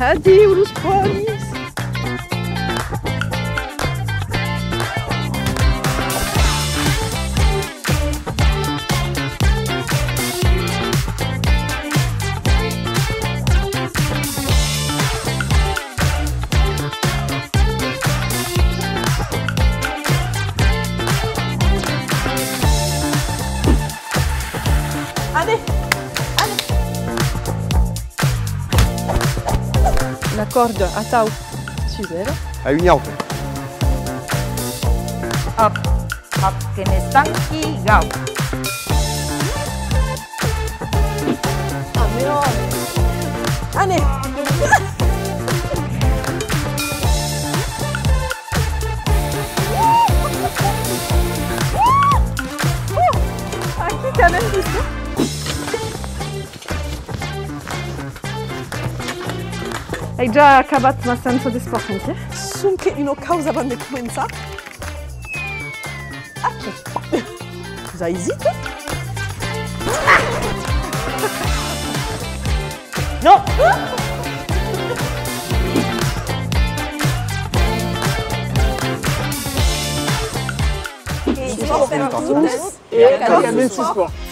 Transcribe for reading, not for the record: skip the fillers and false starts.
Adéu los ponis. Allez, allez. La corde a tau Susel. A une alta. Hop, hop, que n'estanqui gau. Ah mais non. Allez. Aqui quand même tout ça. Hai già acabat l'assenso di sport anche? Sunche in causa quando comincia. Aqui. Cosa esiste? No! E a carregamento de sport.